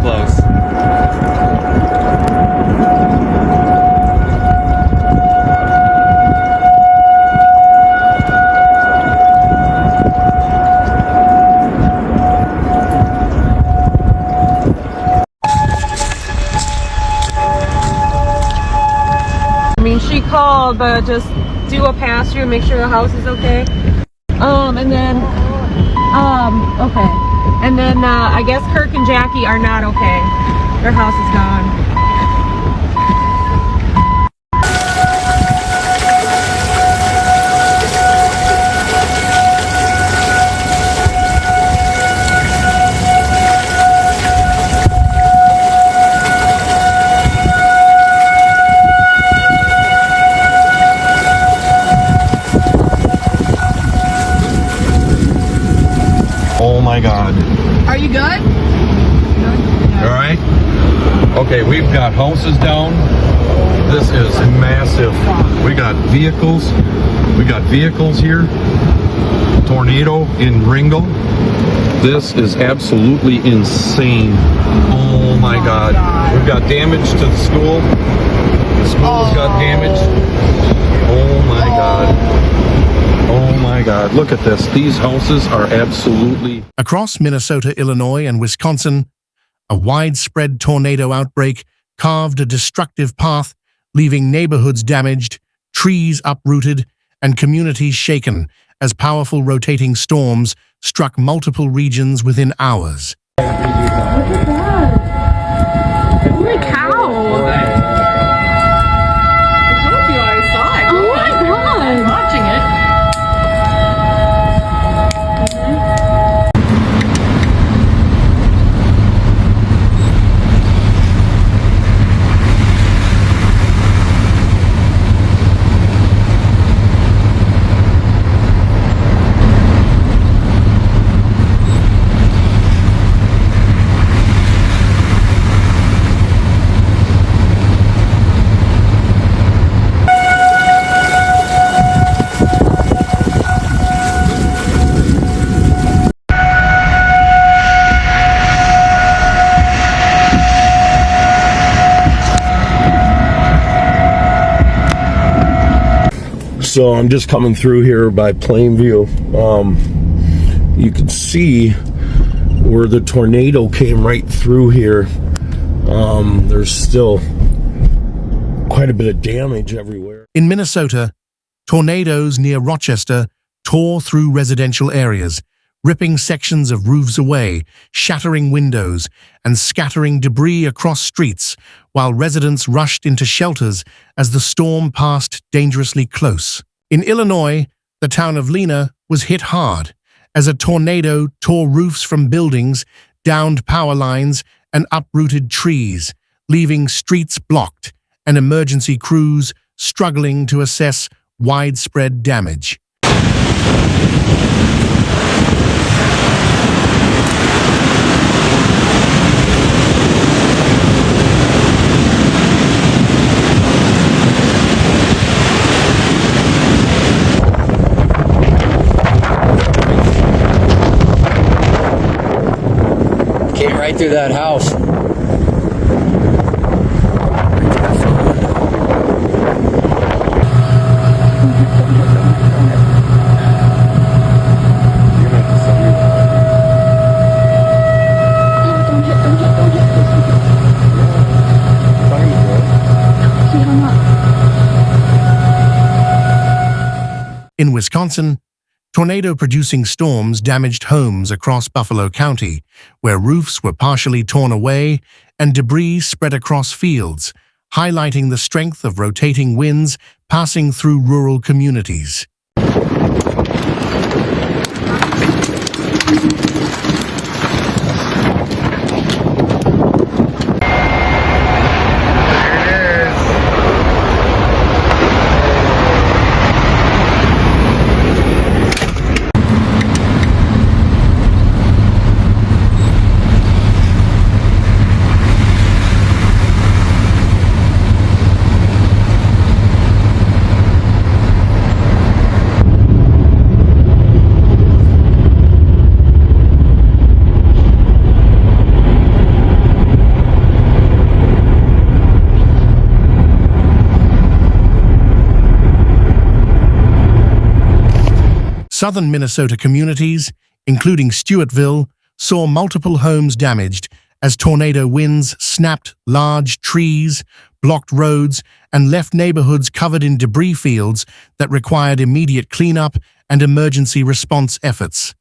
close. I mean, she called, but just do a pass through, make sure the house is okay. Okay. And then, I guess Kirk and Jackie are not okay. Their house is gone. Oh my God. Are you good? All right. Okay, we've got houses down. This is massive. We got vehicles. We got vehicles here. Tornado in Ringo. This is absolutely insane. Oh my God. We've got damage to the school. The school's got damage. Oh my God. Oh my God, look at this. These houses are absolutely... Across Minnesota, Illinois, and Wisconsin, a widespread tornado outbreak carved a destructive path, leaving neighborhoods damaged, trees uprooted, and communities shaken as powerful rotating storms struck multiple regions within hours. Look at that. Holy cow. I told you I saw it. Oh my God. I'm watching it. So I'm just coming through here by plain view. You can see where the tornado came right through here. There's still quite a bit of damage everywhere. In Minnesota, tornadoes near Rochester tore through residential areas, ripping sections of roofs away, shattering windows, and scattering debris across streets, while residents rushed into shelters as the storm passed dangerously close. In Illinois, the town of Lena was hit hard as a tornado tore roofs from buildings, downed power lines, and uprooted trees, leaving streets blocked and emergency crews struggling to assess widespread damage. Came right through that house. In Wisconsin, tornado-producing storms damaged homes across Buffalo County, where roofs were partially torn away and debris spread across fields, highlighting the strength of rotating winds passing through rural communities. Southern Minnesota communities, including Stewartville, saw multiple homes damaged as tornado winds snapped large trees, blocked roads, and left neighborhoods covered in debris fields that required immediate cleanup and emergency response efforts.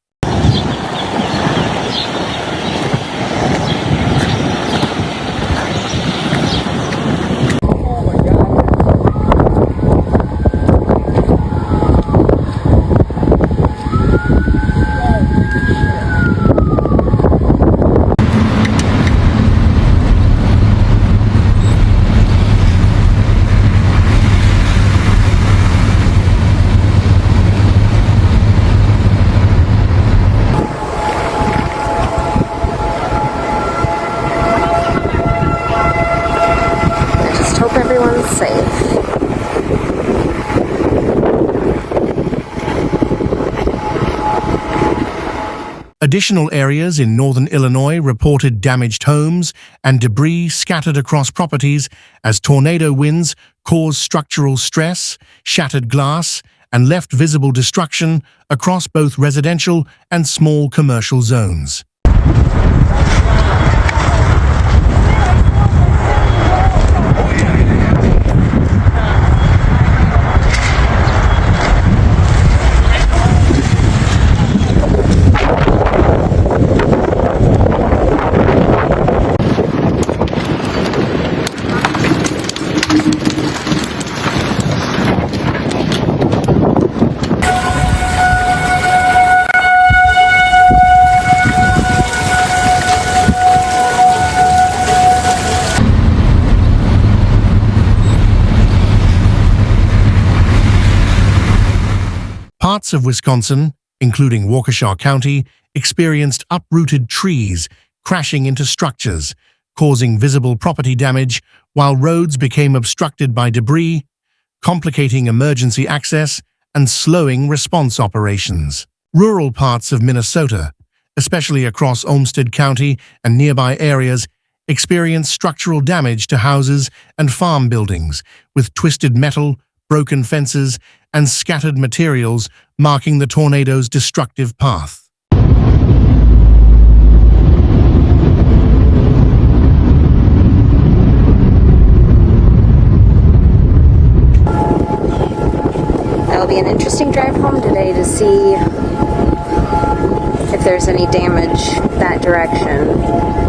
Hope everyone's safe. Additional areas in northern Illinois reported damaged homes and debris scattered across properties as tornado winds caused structural stress, shattered glass, and left visible destruction across both residential and small commercial zones. Parts of Wisconsin, including Waukesha County, experienced uprooted trees crashing into structures, causing visible property damage, while roads became obstructed by debris, complicating emergency access and slowing response operations. Rural parts of Minnesota, especially across Olmsted County and nearby areas, experienced structural damage to houses and farm buildings, with twisted metal, broken fences, and scattered materials marking the tornado's destructive path. That'll be an interesting drive home today to see if there's any damage that direction.